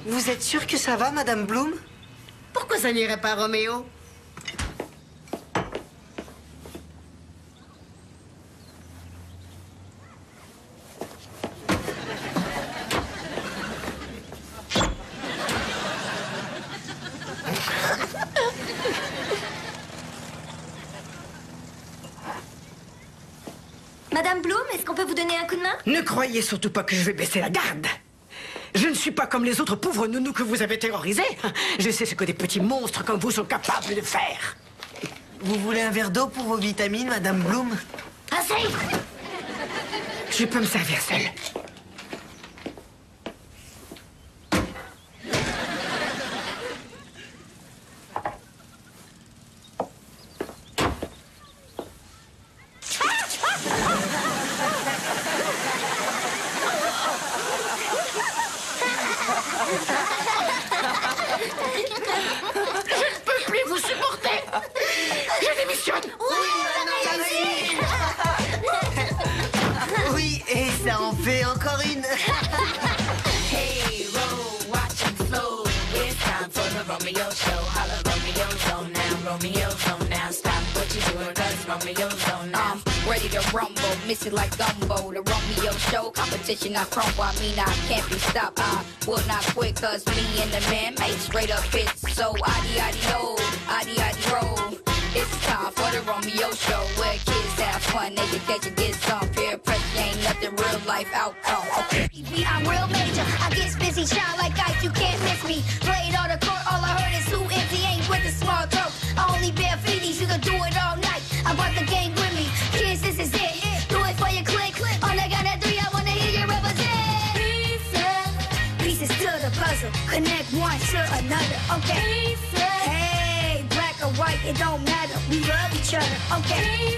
Vous êtes sûre que ça va, Madame Bloom? Pourquoi ça n'irait pas, Roméo? Madame Bloom, est-ce qu'on peut vous donner un coup de main? Ne croyez surtout pas que je vais baisser la garde. Je ne suis pas comme les autres pauvres nounous que vous avez terrorisés. Je sais ce que des petits monstres comme vous sont capables de faire. Vous voulez un verre d'eau pour vos vitamines, Madame Bloom? Assez! Je peux me servir seule. Oui, et ça en fait encore une. Hey, roll, watch him flow. It's time for the Romeo show. Holla, Romeo zone now, Romeo zone now. Stop what you're doing, cause Romeo zone now. Ready to rumble, miss it like gumbo. The Romeo show, competition I crumble. I mean I can't be stopped. I will not quit, cause me and the man make straight up hits. So addy-addy-o, addy-addy-roll. It's time for the Romeo show, where kids have fun, education gets some peer pressure, ain't nothing real life outcome. Okay. I'm real major, I get busy, shine like ice, you can't miss me. Played on the court, all I heard is who empty ain't with the small throat. I only bear feeties, you can do it all night. I brought the game with me, kids, this is it. Do it for your click, on the count of three, I wanna hear you represent. Pieces to the puzzle, connect one to another, okay? Hey, black or white, it don't matter, we love each other, okay?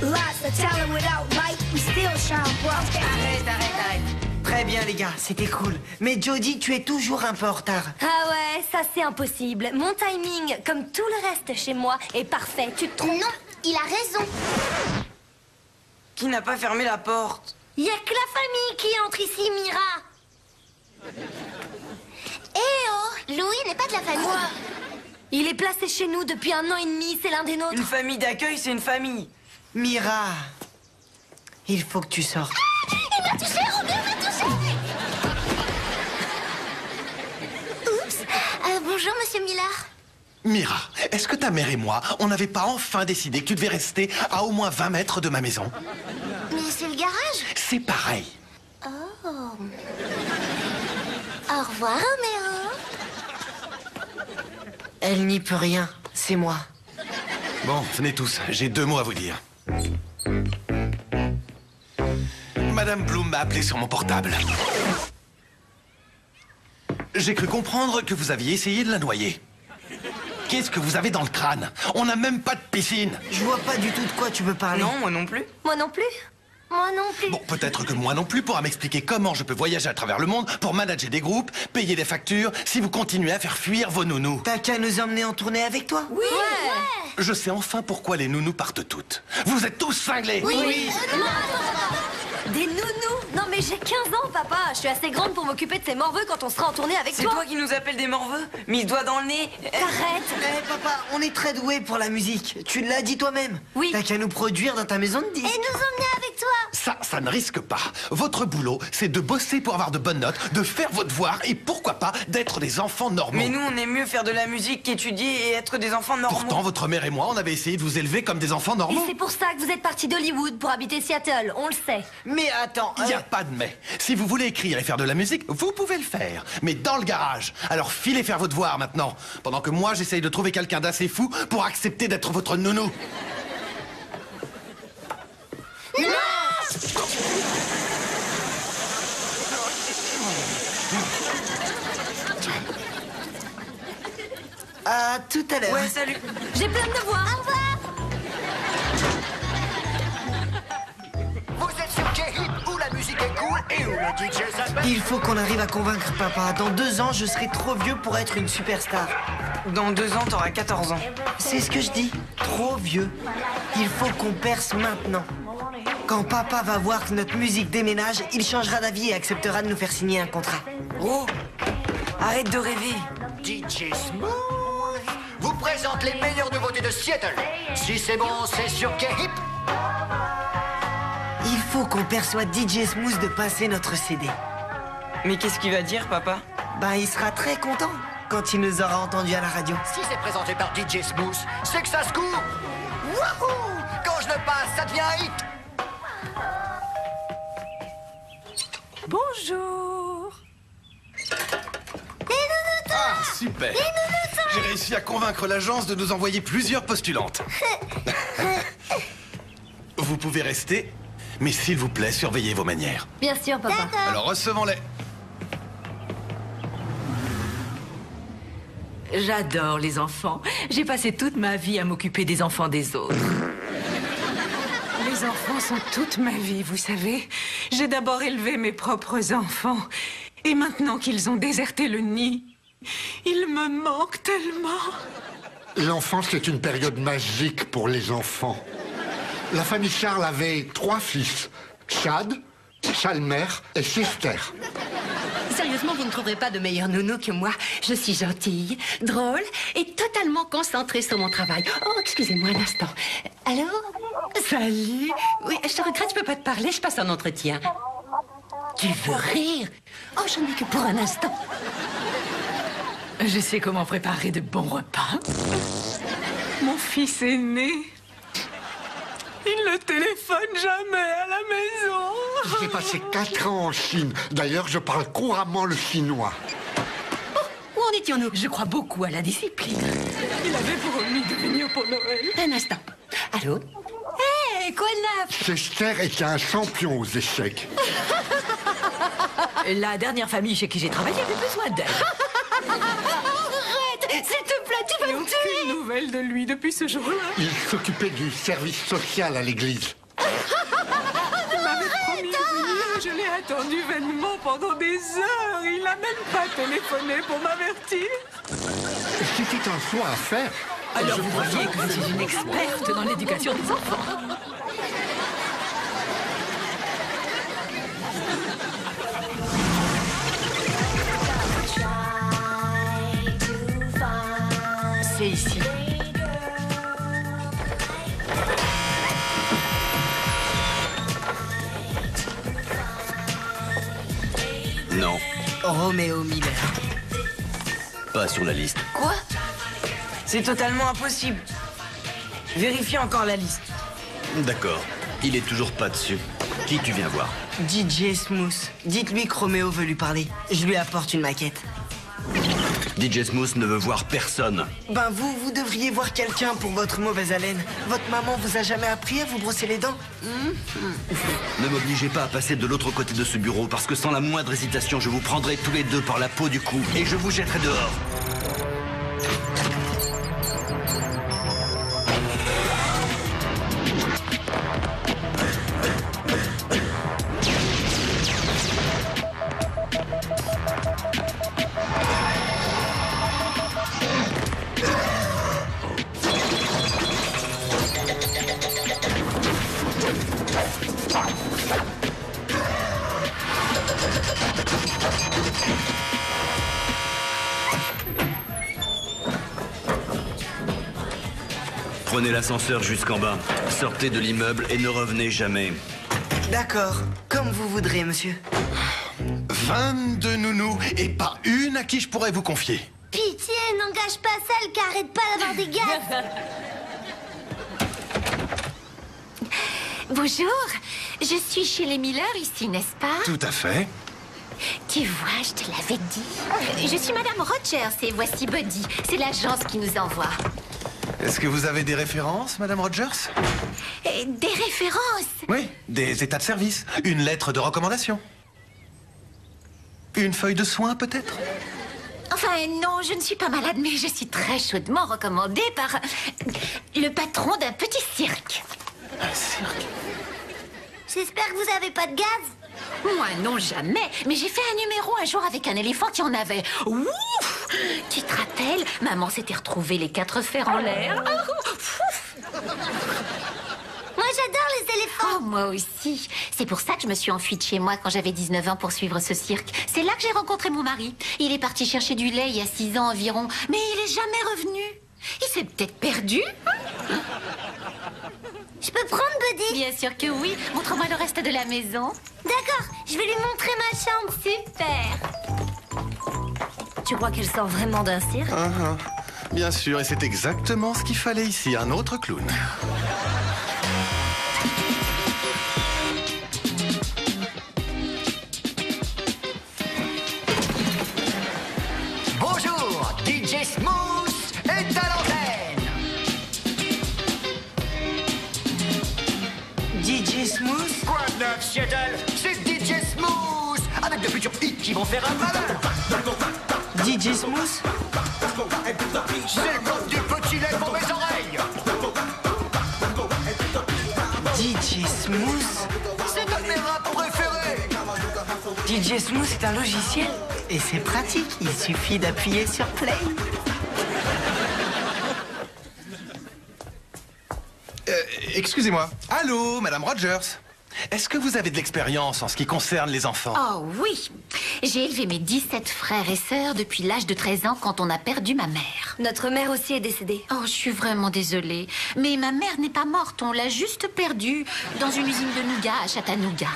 Lots of talent without light, we still shine bright, okay? Arrête. Très bien, les gars, c'était cool. Mais Jody, tu es toujours un peu en retard. Ah ouais, ça c'est impossible. Mon timing, comme tout le reste chez moi, est parfait. Tu te trompes? Non, il a raison. Qui n'a pas fermé la porte? Y a que la famille qui entre ici, Mira. Eh oh, Louis n'est pas de la famille. Quoi? Il est placé chez nous depuis 1 an et demi, c'est l'un des nôtres. Une famille d'accueil, c'est une famille. Mira, il faut que tu sortes. Il m'a touché, Robert m'a touché. Oups. Bonjour, monsieur Millard. Mira, est-ce que ta mère et moi, on n'avait pas enfin décidé que tu devais rester à au moins 20 mètres de ma maison? Mais c'est le garage. C'est pareil. Oh. Au revoir, Roméo. Elle n'y peut rien, c'est moi. Bon, venez tous, j'ai 2 mots à vous dire. Madame Bloom m'a appelé sur mon portable. J'ai cru comprendre que vous aviez essayé de la noyer. Qu'est-ce que vous avez dans le crâne? On n'a même pas de piscine. Je vois pas du tout de quoi tu veux parler. Non, moi non plus. Moi non plus. Moi non plus. Bon, peut-être que moi non plus pourra m'expliquer comment je peux voyager à travers le monde pour manager des groupes, payer des factures, si vous continuez à faire fuir vos nounous. T'as qu'à nous emmener en tournée avec toi? Oui. Ouais. Je sais enfin pourquoi les nounous partent toutes. Vous êtes tous cinglés. Oui. Des nounous? Non mais j'ai 15 ans, papa. Je suis assez grande pour m'occuper de ces morveux quand on sera en tournée avec toi. C'est toi qui nous appelles des morveux? Mis le doigt dans le nez. Arrête. Eh papa, on est très doués pour la musique. Tu l'as dit toi-même. Oui. T'as qu'à nous produire dans ta maison de disques. Et nous emmener avec toi. Ça ne risque pas. Votre boulot, c'est de bosser pour avoir de bonnes notes, de faire vos devoirs et pourquoi pas d'être des enfants normaux. Mais nous, on aime mieux faire de la musique qu'étudier et être des enfants normaux. Pourtant, votre mère et moi, on avait essayé de vous élever comme des enfants Et normaux. c'est pour ça que vous êtes partis d'Hollywood pour habiter Seattle, on le sait. Mais attends, Il n'y a pas de mais. Si vous voulez écrire et faire de la musique, vous pouvez le faire. Mais dans le garage. Alors filez faire vos devoirs maintenant. Pendant que moi, j'essaye de trouver quelqu'un d'assez fou pour accepter d'être votre nounou. Non. à tout à l'heure. Ouais, salut. J'ai plein de devoirs. Au revoir. Vous êtes sur K-Hit, où la musique est cool et où le DJ s'appelle. Il faut qu'on arrive à convaincre papa. Dans 2 ans, je serai trop vieux pour être une superstar. Dans 2 ans, t'auras 14 ans. C'est ce que je dis. Trop vieux. Il faut qu'on perce maintenant. Quand papa va voir que notre musique déménage, il changera d'avis et acceptera de nous faire signer un contrat. Oh, Arrête de rêver. DJ Smooth vous présente les meilleures nouveautés de Seattle. Si c'est bon, c'est sur K-Hip. Il faut qu'on persuade DJ Smooth de passer notre CD. Mais qu'est-ce qu'il va dire, papa? Ben, il sera très content quand il nous aura entendus à la radio. Si c'est présenté par DJ Smooth, c'est que ça se court. Wouhou! Quand je le passe, ça devient un hit. Bonjour. Ah, super. J'ai réussi à convaincre l'agence de nous envoyer plusieurs postulantes. Vous pouvez rester, mais s'il vous plaît, surveillez vos manières. Bien sûr, papa. Alors recevons-les. J'adore les enfants. J'ai passé toute ma vie à m'occuper des enfants des autres. Les enfants sont toute ma vie, vous savez. J'ai d'abord élevé mes propres enfants. Et maintenant qu'ils ont déserté le nid, ils me manquent tellement. L'enfance est une période magique pour les enfants. La famille Charles avait 3 fils. Chad, Chalmer et Chester. Sérieusement, vous ne trouverez pas de meilleur nounou que moi. Je suis gentille, drôle et totalement concentrée sur mon travail. Oh, excusez-moi un instant. Allô? Salut. Oui, je te regrette, je peux pas te parler, je passe un entretien. Tu veux rire? Oh, j'en ai que pour un instant. Je sais comment préparer de bons repas. Mon fils est né. Il ne téléphone jamais à la maison. J'ai passé 4 ans en Chine. D'ailleurs, je parle couramment le chinois. Où en étions-nous? Je crois beaucoup à la discipline. Il avait promis de venir pour Noël. Un instant. Allô? Hé, quoi de neuf? Chester était un champion aux échecs. La dernière famille chez qui j'ai travaillé avait besoin d'aide. Arrête! S'il te plaît, tu vas me tuer! Aucune nouvelle de lui depuis ce jour-là. Il s'occupait du service social à l'église. Il m'avait promis de venir et je l'ai attendu vainement pendant des heures. Il n'a même pas téléphoné pour m'avertir. C'était un choix à faire. Alors vous voyez que je suis une experte dans l'éducation des enfants. C'est ici. Non, Roméo Miller. pas sur la liste. Quoi? C'est totalement impossible. Vérifiez encore la liste. D'accord, il est toujours pas dessus. Qui tu viens voir? DJ Smooth. Dites-lui que Roméo veut lui parler. Je lui apporte une maquette. DJ Smooth ne veut voir personne. Ben vous devriez voir quelqu'un pour votre mauvaise haleine. Votre maman vous a jamais appris à vous brosser les dents? Ne m'obligez pas à passer de l'autre côté de ce bureau, parce que sans la moindre hésitation, je vous prendrai tous les deux par la peau du cou et je vous jetterai dehors. Prenez l'ascenseur jusqu'en bas, sortez de l'immeuble et ne revenez jamais. D'accord, comme vous voudrez, monsieur. 22 nounous et pas une à qui je pourrais vous confier. Pitié, n'engage pas celle qui arrête pas d'avoir des gaz. Bonjour, je suis chez les Miller ici, n'est-ce pas? Tout à fait. Tu vois, je te l'avais dit. Je suis Madame Rogers et voici Buddy. C'est l'agence qui nous envoie. Est-ce que vous avez des références, Madame Rogers? Des références? Oui, des états de service. Une lettre de recommandation. Une feuille de soin, peut-être? Enfin, non, je ne suis pas malade, mais je suis très chaudement recommandée par le patron d'un petit cirque. Un cirque? J'espère que vous avez pas de gaz. Moi, non, jamais. Mais j'ai fait un numéro un jour avec un éléphant qui en avait. Ouf! Tu te rappelles? Maman s'était retrouvée les 4 fers en l'air. Moi, j'adore les éléphants. Oh, moi aussi. C'est pour ça que je me suis enfuie de chez moi quand j'avais 19 ans pour suivre ce cirque. C'est là que j'ai rencontré mon mari. Il est parti chercher du lait il y a 6 ans environ, mais il est jamais revenu. Il s'est peut-être perdu. Je peux prendre Buddy? Bien sûr que oui. Montre-moi le reste de la maison. D'accord, je vais lui montrer ma chambre. Super. Tu crois qu'elle sort vraiment d'un cirque? Bien sûr, et c'est exactement ce qu'il fallait ici, un autre clown. Bonjour, DJ Smooth est à l'antenne. DJ Smooth? Quoi de neuf, Seattle? C'est DJ Smooth, avec de futurs hits qui vont faire un malin. DJ Smooth? C'est comme du petit lait pour mes oreilles. DJ Smooth? C'est un de mes rap préférés. DJ Smooth, c'est un logiciel. Et c'est pratique, il suffit d'appuyer sur play. Excusez-moi. Allô, Madame Rogers. Est-ce que vous avez de l'expérience en ce qui concerne les enfants? Oh oui. J'ai élevé mes 17 frères et sœurs depuis l'âge de 13 ans quand on a perdu ma mère. Notre mère aussi est décédée. Oh, je suis vraiment désolée. Mais ma mère n'est pas morte, on l'a juste perdue dans une usine de nougat à Chattanooga.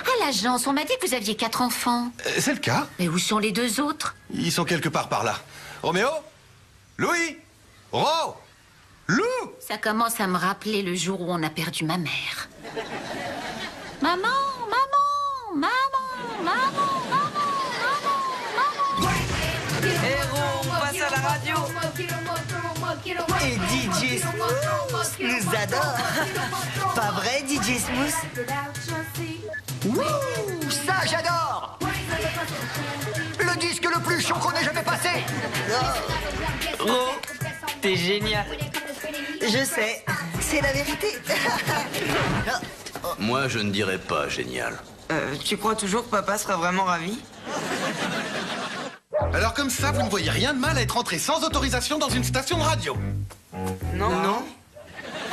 À l'agence, on m'a dit que vous aviez 4 enfants. C'est le cas. Mais où sont les 2 autres? Ils sont quelque part par là. Roméo? Louis? Ro? Lou? Ça commence à me rappeler le jour où on a perdu ma mère. Maman, maman, maman, maman, maman, maman, maman. Héros, on passe à la radio. Et DJ Smooth nous adore. Pas vrai, DJ Smooth? Wouh, ça j'adore. Le disque le plus chaud qu'on ait jamais passé. Oh, t'es génial. Je sais, c'est la vérité. Moi, je ne dirais pas génial. Tu crois toujours que papa sera vraiment ravi? Alors comme ça, vous ne voyez rien de mal à être entré sans autorisation dans une station de radio? Non.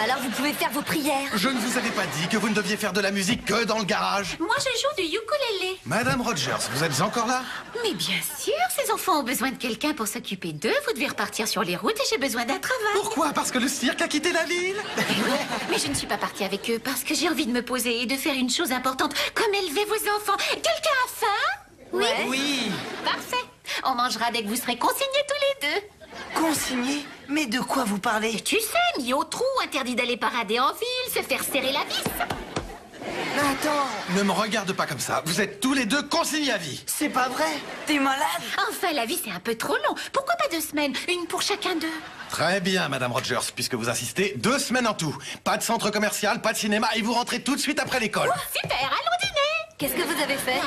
Alors vous pouvez faire vos prières. Je ne vous avais pas dit que vous ne deviez faire de la musique que dans le garage. Moi, je joue du ukulélé. Madame Rogers, vous êtes encore là? Mais bien sûr, ces enfants ont besoin de quelqu'un pour s'occuper d'eux. Vous devez repartir sur les routes et j'ai besoin d'un travail. Pourquoi? Parce que le cirque a quitté la ville? Mais je ne suis pas partie avec eux parce que j'ai envie de me poser et de faire une chose importante, comme élever vos enfants. Quelqu'un a faim? Oui. Oui. Parfait. On mangera dès que vous serez consignés tous les 2. Consigné? Mais de quoi vous parlez? Tu sais, mis au trou, interdit d'aller parader en ville, se faire serrer la vis. Attends, Ne me regarde pas comme ça. Vous êtes tous les deux consignés à vie. c'est pas vrai. T'es malade? Enfin, la vie, c'est un peu trop long. Pourquoi pas 2 semaines? Une pour chacun d'eux. Très bien, Madame Rogers, puisque vous insistez, 2 semaines en tout. Pas de centre commercial, pas de cinéma, et vous rentrez tout de suite après l'école. Super, allons dîner. Qu'est-ce que vous avez fait?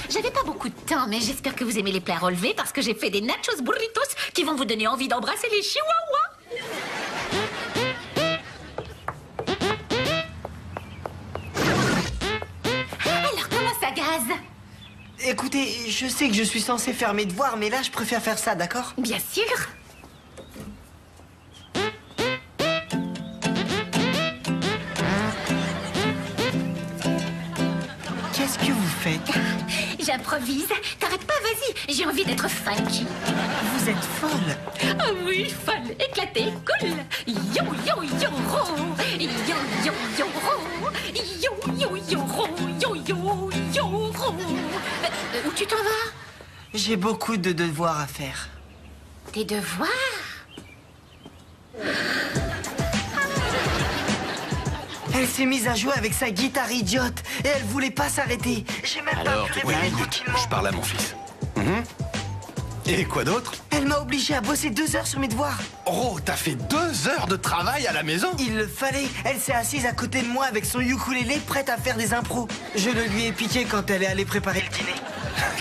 J'avais pas beaucoup de temps, mais j'espère que vous aimez les plats relevés parce que j'ai fait des nachos burritos qui vont vous donner envie d'embrasser les chihuahuas. Alors, comment ça gaze? Écoutez, je sais que je suis censé faire mes devoirs, mais là, je préfère faire ça, d'accord? Bien sûr. Qu'est-ce que vous faites? J'improvise. T'arrêtes pas, vas-y. J'ai envie d'être funky. Vous êtes folle. Ah oui, folle, éclatée, cool. Yo, yo, yo, ro. Yo, yo, yo, ro. Yo, yo, yo, ro. Yo, yo, yo, ro. Où tu t'en vas? J'ai beaucoup de devoirs à faire. Tes devoirs? Elle s'est mise à jouer avec sa guitare idiote et elle voulait pas s'arrêter. J'ai même Alors, pas pu tout va réveiller bien. tranquillement. Je parle à mon fils. Et quoi d'autre? Elle m'a obligé à bosser 2 heures sur mes devoirs. Oh, t'as fait 2 heures de travail à la maison? Il le fallait. Elle s'est assise à côté de moi avec son ukulélé prête à faire des impros. Je le lui ai piqué quand elle est allée préparer le dîner.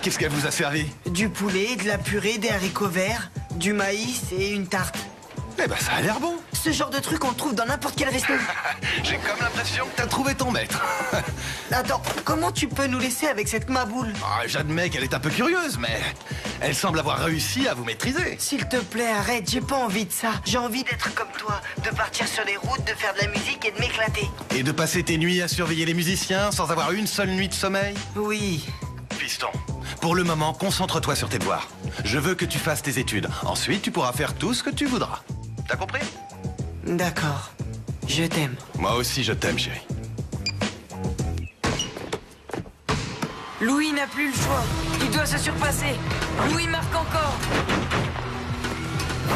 Qu'est-ce qu'elle vous a servi? Du poulet, de la purée, des haricots verts, du maïs et une tarte. Eh ben, ça a l'air bon. Ce genre de truc, on le trouve dans n'importe quel resto. J'ai comme l'impression que t'as trouvé ton maître. Attends, comment tu peux nous laisser avec cette maboule? J'admets qu'elle est un peu curieuse, mais elle semble avoir réussi à vous maîtriser. S'il te plaît, arrête, j'ai pas envie de ça. J'ai envie d'être comme toi, de partir sur les routes, de faire de la musique et de m'éclater. Et de passer tes nuits à surveiller les musiciens sans avoir une seule nuit de sommeil? Oui. Fiston, pour le moment, concentre-toi sur tes devoirs. Je veux que tu fasses tes études. Ensuite, tu pourras faire tout ce que tu voudras. T'as compris? D'accord. Je t'aime. Moi aussi, je t'aime, chérie. Louis n'a plus le choix. Il doit se surpasser. Louis marque encore.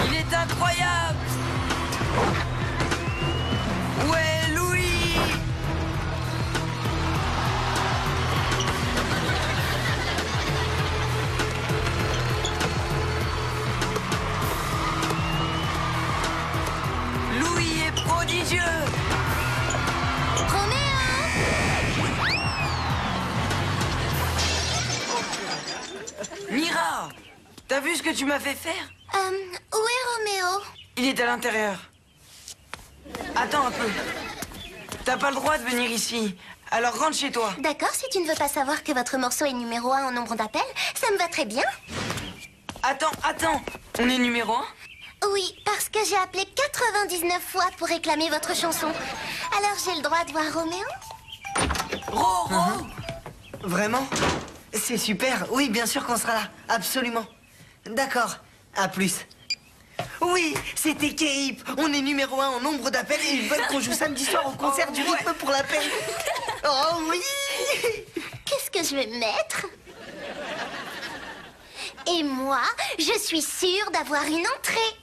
Il est incroyable. Ouais, Louis. Louis est prodigieux. Mira, t'as vu ce que tu m'as fait faire? Où est Roméo? Il est à l'intérieur. Attends un peu. T'as pas le droit de venir ici. Alors rentre chez toi. D'accord, si tu ne veux pas savoir que votre morceau est numéro 1 en nombre d'appels, ça me va très bien. Attends. On est numéro 1? Oui, parce que j'ai appelé 99 fois pour réclamer votre chanson. Alors j'ai le droit de voir Roméo? Roro! Vraiment? C'est super. Oui, bien sûr qu'on sera là. Absolument. D'accord. À plus. Oui, c'était K-Hip. On est numéro 1 en nombre d'appels et ils veulent qu'on joue samedi soir au concert du rythme pour la paix. Oh oui! Qu'est-ce que je vais mettre? Et moi, je suis sûre d'avoir une entrée.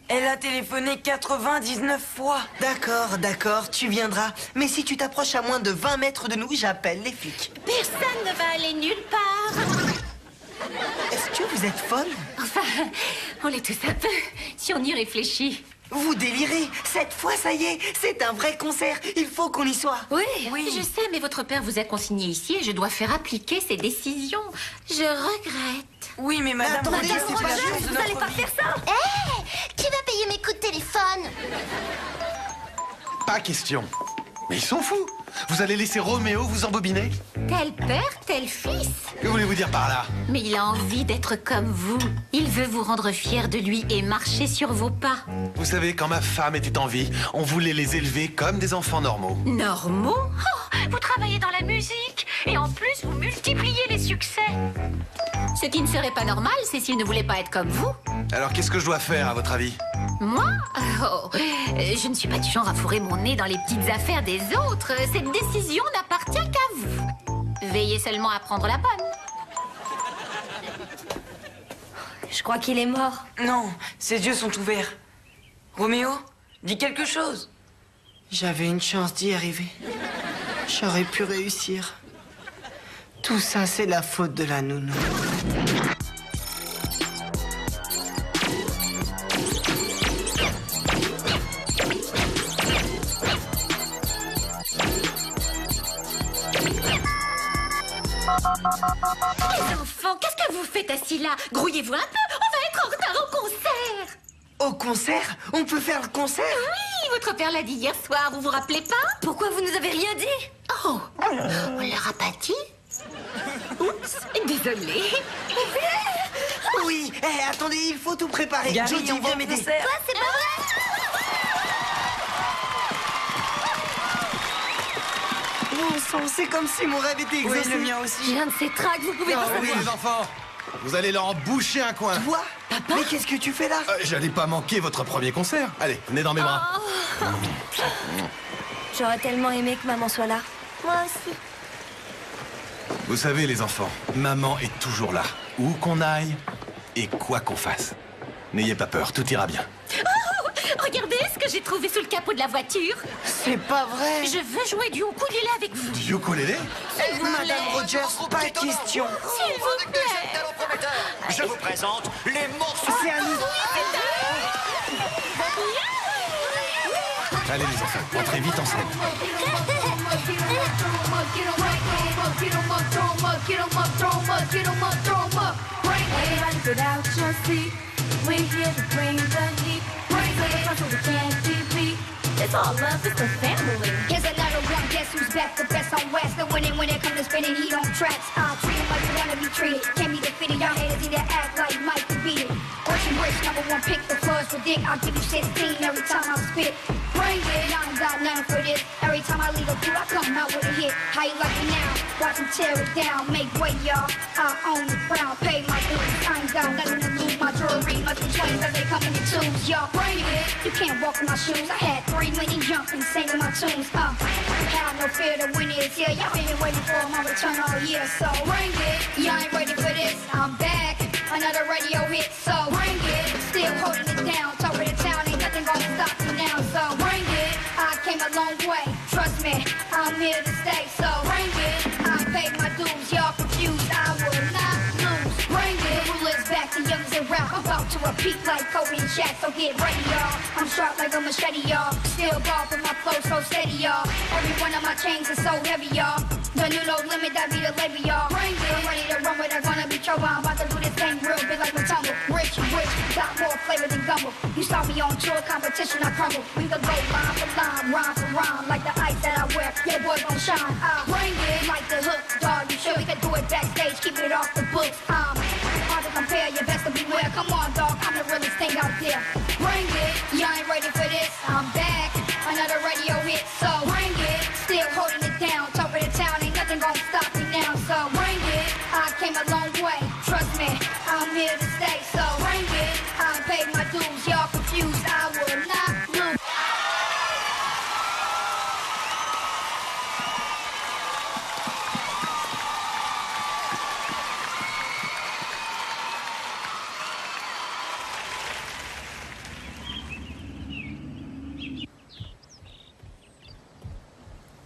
Elle a téléphoné 99 fois. D'accord, tu viendras. Mais si tu t'approches à moins de 20 mètres de nous, j'appelle les flics. Personne ne va aller nulle part. Est-ce que vous êtes folle? Enfin, on l'est tous un peu, si on y réfléchit. Vous délirez. Cette fois, ça y est, c'est un vrai concert. Il faut qu'on y soit. Oui, je sais, mais votre père vous a consigné ici et je dois faire appliquer ses décisions. Je regrette. Oui, mais madame... Attendez, Madame c'est pas Rogers, juste vous allez pas faire ça. Hé, qui va payer mes coups de téléphone? Pas question. Mais ils sont fous. Vous allez laisser Roméo vous embobiner? Tel père, tel fils. Que voulez-vous dire par là? Mais il a envie d'être comme vous. Il veut vous rendre fier de lui et marcher sur vos pas. Vous savez, quand ma femme était en vie, on voulait les élever comme des enfants normaux. Normaux? Oh, vous travaillez dans la musique et en plus vous multipliez les succès. Ce qui ne serait pas normal, c'est s'il ne voulait pas être comme vous. Alors qu'est-ce que je dois faire, à votre avis? Moi? Je ne suis pas du genre à fourrer mon nez dans les petites affaires des autres. Cette décision n'appartient qu'à vous. Veillez seulement à prendre la bonne. Je crois qu'il est mort. Non, ses yeux sont ouverts. Roméo, dis quelque chose. J'avais une chance d'y arriver. J'aurais pu réussir. Tout ça, c'est la faute de la nounou. Les enfants, qu'est-ce que vous faites assis là? Grouillez-vous un peu, on va être en retard au concert. Au concert? On peut faire le concert? Oui, votre père l'a dit hier soir, vous vous rappelez pas? Pourquoi vous nous avez rien dit? Oh, on leur a pas dit? Oups, désolée. Oui, attendez, il faut tout préparer. Gary, Jody, on va viens au m'aider. concert. Toi, c'est pas vrai. Bon sang, c'est comme si mon rêve était Oui, exaucé. le mien aussi. J'ai un de ces tracts, vous pouvez pas Oui, savoir. les enfants, vous allez leur boucher un coin. Toi? Mais qu'est-ce que tu fais là? J'allais pas manquer votre premier concert. Allez, venez dans mes bras. J'aurais tellement aimé que maman soit là. Moi aussi. Vous savez, les enfants, maman est toujours là. Où qu'on aille et quoi qu'on fasse. N'ayez pas peur, tout ira bien. Oh, regardez ce que j'ai trouvé sous le capot de la voiture. C'est pas vrai. Je veux jouer du ukulélé avec vous. Du ukulélé? S'il vous plaît. Madame Rogers, pas question. S'il vous plaît. Je vous présente les morceaux. C'est à nous. Allez, les enfants, entrez vite en scène. Get 'em up, throw 'em up. Everybody get out your seat. We're here to bring the heat. so we can't be beat. It's all love, it's the family. Here's another one, guess who's back? The best on West. The winning when it comes to spinning heat on tracks. I'll treat him like you wanna be treated. Can't be defeated, y'all haters either act like Mike to beat it. Ocean Rich, #1 pick, the floors for dick. I'll give you 16 every time I spit. Bring it, I ain't got nothing for this. Every time I leave a pool, I come out with a hit. How you like it now? Watch them tear it down, make way, y'all. I own the crown, pay my dues. I ain't got nothing to lose. My jewelry must be 20 as they come in the tubes. Y'all bring it. You can't walk in my shoes. I had 3 million jumping, singing my tunes. Have no fear, the winner is here. Y'all been waiting for my return all year, so bring it. Y'all ain't ready for this. I'm back. Another radio hit, so bring it. Still holding it down. Top of the town, ain't nothing gonna stop me now, so bring it. I came a long way. Trust me, I'm here to stay, so bring it. I paid my dues. Y'all confused. I will not lose. Bring it. The rule is back to youngers and rap. I'm about to repeat like Kobe and Shaq, so get ready, y'all. I'm sharp like a machete, y'all. Still ball for my flow, so steady, y'all. Every one of my chains is so heavy, y'all. The new no limit, that be the levy, y'all. Bring it. I'm ready to run with it, gonna be trouble. I'm about to do this thing real big like Matumbo. Rich, got more flavor than gumbo. You saw me on tour, competition, I crumble. We could go line for line, rhyme for rhyme, like the ice that I wear. Yeah, boy, gon' shine. Bring it like the hook, dog. You sure we could do it backstage, keep it off the books. Hard to compare, you best to beware. Come on, dog, I'm the realest thing out there. Bring it, y'all ain't ready for this. I'm back, another radio hit, so bring it. Still holding it down, top of the town, ain't nothing gonna stop me now, so bring it. I came a long way, trust me, I'm here to stay, so bring it. I paid my dues, y'all confused, I will not lose.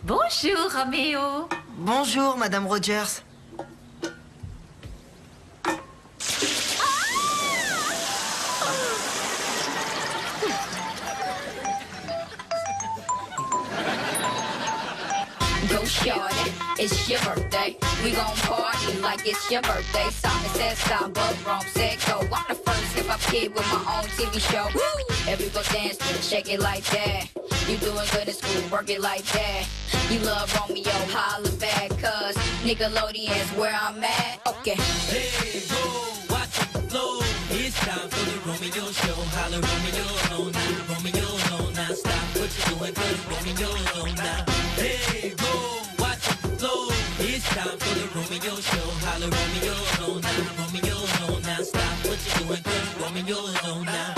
Bonjour, Roméo. Bonjour, Madame Rogers. Go shorty, it's your birthday. We gon' party like it's your birthday. Simon said stop, but Rome said go. I'm the first hip-hop kid with my own TV show. Every go dance to it, shake it like that. You doing good in school, work it like that. You love Romeo, holla back, cause Nickelodeon's where I'm at. Okay. Hey, go, watch it flow. It's time for the Romeo show. Holla Romeo, no now. Romeo, no now. Stop what you're doing, cause Romeo's on now. Hey, go, watch it flow. It's time for the Romeo show. Holla Romeo, no now. Romeo, no now. Stop what you're doing, cause Romeo's on now.